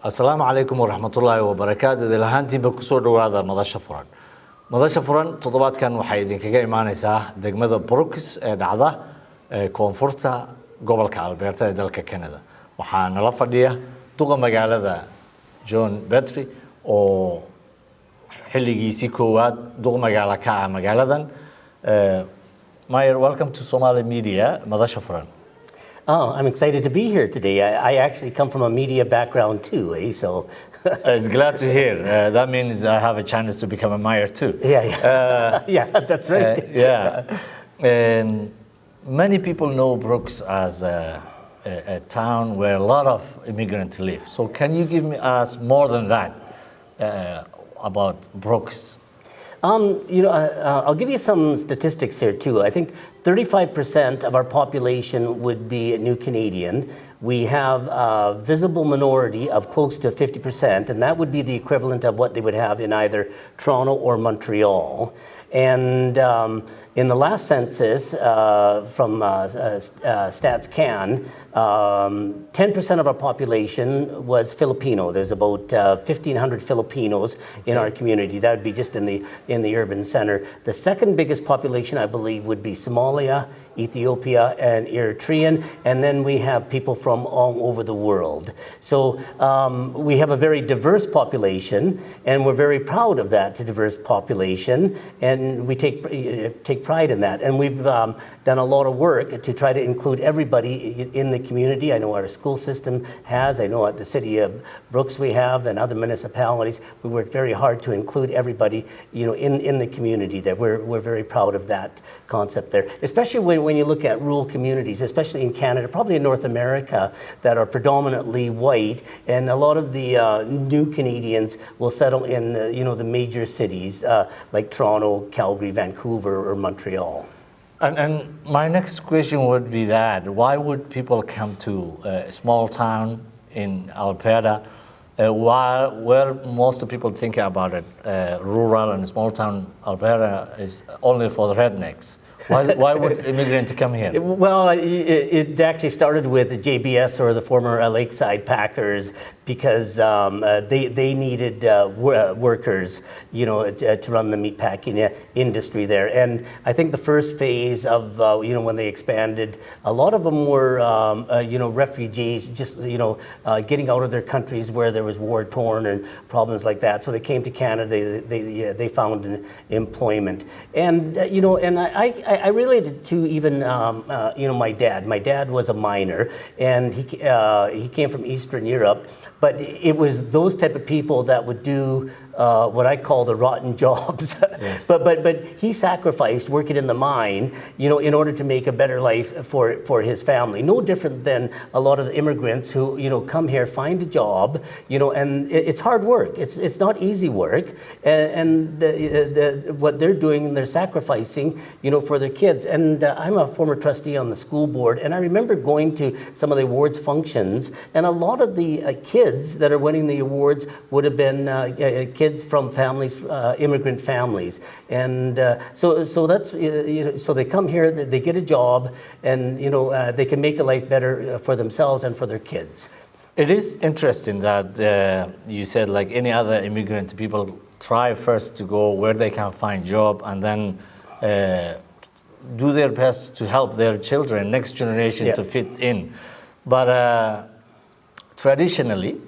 Asalaamu calaykum waraxmatullaahi wabarakaatu. Ilahantiinba ku soo dhawaada Madasha Furan. Madasha Furan toddobaadkan waxay idinkaga imaanaysaa degmada Brooks ee dhacda koonfurta gobolka Alberta ee dalka Kanada. Waxaa nala fadhiya Duqa Magaalada John Betry oo xilligiisii koowaad Duqa Magaala ka ah magaaladan. Mayor, welcome to Somali Media, Madasha Furan. Oh, I'm excited to be here today. I actually come from a media background too, so. It's glad to hear. That means I have a chance to become a mayor too. Yeah. Yeah, that's right. Yeah. And many people know Brooks as a town where a lot of immigrants live. So can you give us more than that about Brooks? I'll give you some statistics here too. I think 35% of our population would be New Canadian. We have a visible minority of close to 50%, and that would be the equivalent of what they would have in either Toronto or Montreal. And in the last census from Stats Can, 10% of our population was Filipino. There's about 1,500 Filipinos in our community. That would be just in the urban center. The second biggest population, I believe, would be Somalia, Ethiopia, and Eritrean, and then we have people from all over the world. So we have a very diverse population, and we're very proud of that diverse population, and we take pride in that. And we've done a lot of work to try to include everybody in the community. I know our school system has, I know at the city of Brooks we have, and other municipalities. We work very hard to include everybody, in the community there. We're very proud of that concept there, especially when you look at rural communities, especially in Canada, probably in North America, that are predominantly white, and a lot of the new Canadians will settle in the major cities like Toronto, Calgary, Vancouver, or Montreal. And my next question would be that why would people come to a small town in Alberta where most of people think about it, rural and small town Alberta is only for the rednecks? Why would immigrants come here? Well, it actually started with the JBS, or the former Lakeside Packers, because they needed workers, to run the meatpacking industry there. And I think the first phase of, when they expanded, a lot of them were, refugees, just, getting out of their countries where there was war torn and problems like that. So they came to Canada. They found employment, and and I related to even my dad. My dad was a miner, and he came from Eastern Europe. But it was those type of people that would do what I call the rotten jobs. Yes. But he sacrificed working in the mine, in order to make a better life for his family. No different than a lot of the immigrants who come here, find a job, and it's hard work. It's not easy work, and what they're doing, they're sacrificing, for their kids. And I'm a former trustee on the school board, and I remember going to some of the awards functions, and a lot of the kids that are winning the awards would have been kids from families, immigrant families, and so that's so they come here, they get a job, and they can make a life better for themselves and for their kids. It is interesting that you said, like any other immigrant, people try first to go where they can find job, and then do their best to help their children, next generation, to fit in. But traditionally,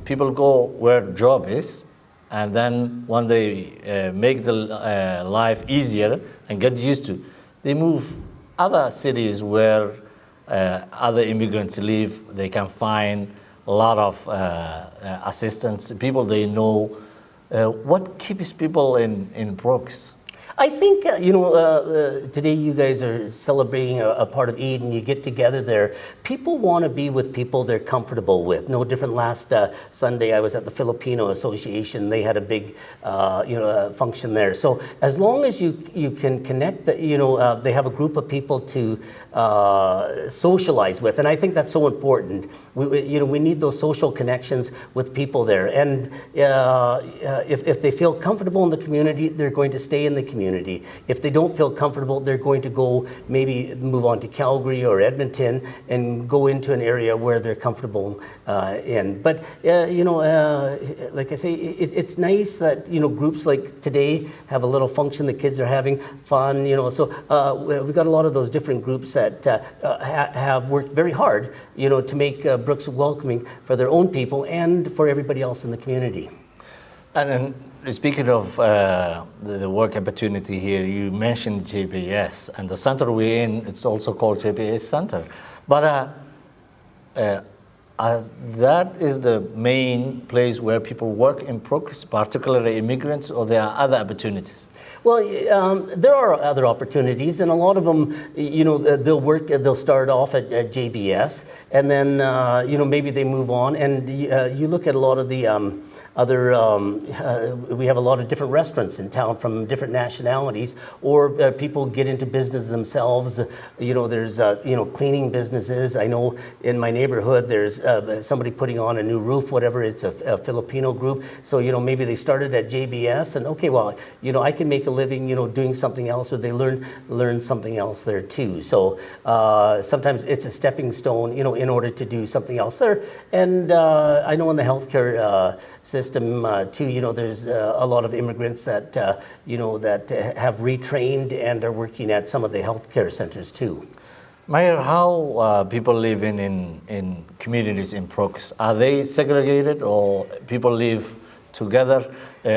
people go where job is, and then when they make the life easier and get used to, they move other cities where other immigrants live. They can find a lot of assistance, people they know. What keeps people in Brooks? I think, today you guys are celebrating a part of Eid, and you get together there. People want to be with people they're comfortable with. No different. Last Sunday, I was at the Filipino Association. They had a big, function there. So as long as you can connect, they have a group of people to socialize with, and I think that's so important. We need those social connections with people there, and if they feel comfortable in the community, they're going to stay in the community. community. If they don't feel comfortable, they're going to go maybe move on to Calgary or Edmonton and go into an area where they're comfortable in. But like I say, it's nice that groups like today have a little function. The kids are having fun. So we've got a lot of those different groups that have worked very hard, to make Brooks welcoming for their own people and for everybody else in the community. And speaking of the work opportunity here, you mentioned JPS, and the center we're in, it's also called JPS Center. But that is the main place where people work in Brooks, particularly immigrants, or there are other opportunities? Well, there are other opportunities, and a lot of them, they'll start off at JBS, and then, maybe they move on, and you look at a lot of the we have a lot of different restaurants in town from different nationalities, or people get into business themselves. There's cleaning businesses. I know in my neighborhood there's somebody putting on a new roof, whatever. It's a Filipino group. So maybe they started at JBS, and okay, well, I can make a living, doing something else, or they learn something else there too. So sometimes it's a stepping stone, in order to do something else there. And I know in the healthcare system too, there's a lot of immigrants that that have retrained and are working at some of the healthcare centers too. Mayor, how people live in communities in Brooks? Are they segregated, or people live together?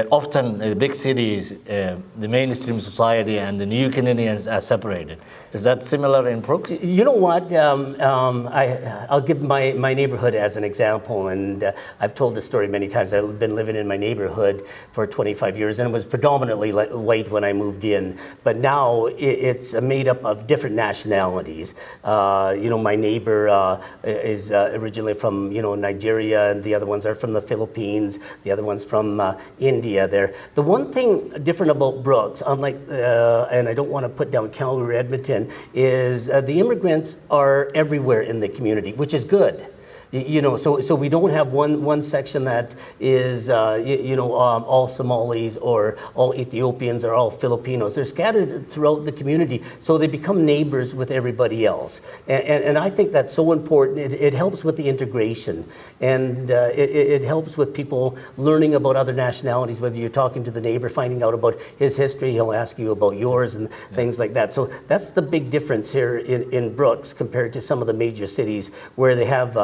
Often the big cities, the mainstream society and the new Canadians are separated. Is that similar in Brooks? You know what? I'll give my neighborhood as an example, and I've told this story many times. I've been living in my neighborhood for 25 years, and it was predominantly white when I moved in. But now it's made up of different nationalities. My neighbor is originally from Nigeria, and the other ones are from the Philippines. The other one's from India. There. The one thing different about Brooks, unlike, and I don't want to put down Calgary or Edmonton, is the immigrants are everywhere in the community, which is good. So we don't have one section that is all Somalis or all Ethiopians or all Filipinos. They're scattered throughout the community, so they become neighbors with everybody else. And I think that's so important. It helps with the integration, and it helps with people learning about other nationalities. Whether you're talking to the neighbor, finding out about his history, he'll ask you about yours and things like that. So that's the big difference here in Brooks compared to some of the major cities where they have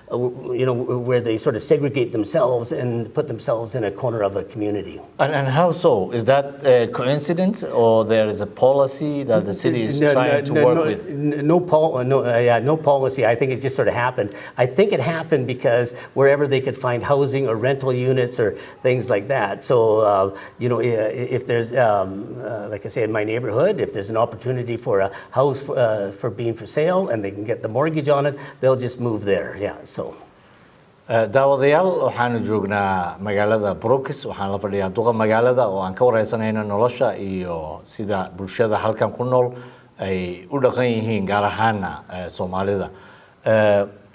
where they sort of segregate themselves and put themselves in a corner of a community. And how so? Is that a coincidence, or there is a policy that the city is trying to work with? No policy. I think it just sort of happened. I think it happened because wherever they could find housing or rental units or things like that. So, if there's, like I say, in my neighborhood, if there's an opportunity for a house for being for sale and they can get the mortgage on it, they'll just move there. Yeah. So. daawadayaal waxaanu joognaa magaalada Brooks. Waxaan la fadhiyaa duqa magaalada oo aan ka wareysanayna nolosha iyo sida bulshada halkan ku nool ay u dhaqan yihiin, gaar ahaana Soomaalida.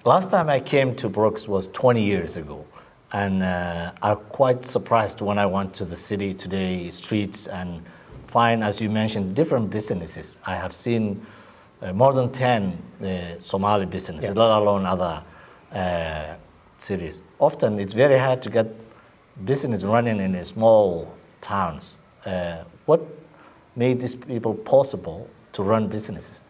Last time I came to Brooks was 20 years ago, and I'm quite surprised when I went to the city today, streets, and find, as you mentioned, different businesses. I have seen more than 10 Somali businesses, let alone other cities. Often it's very hard to get business running in small towns. What made these people possible to run businesses?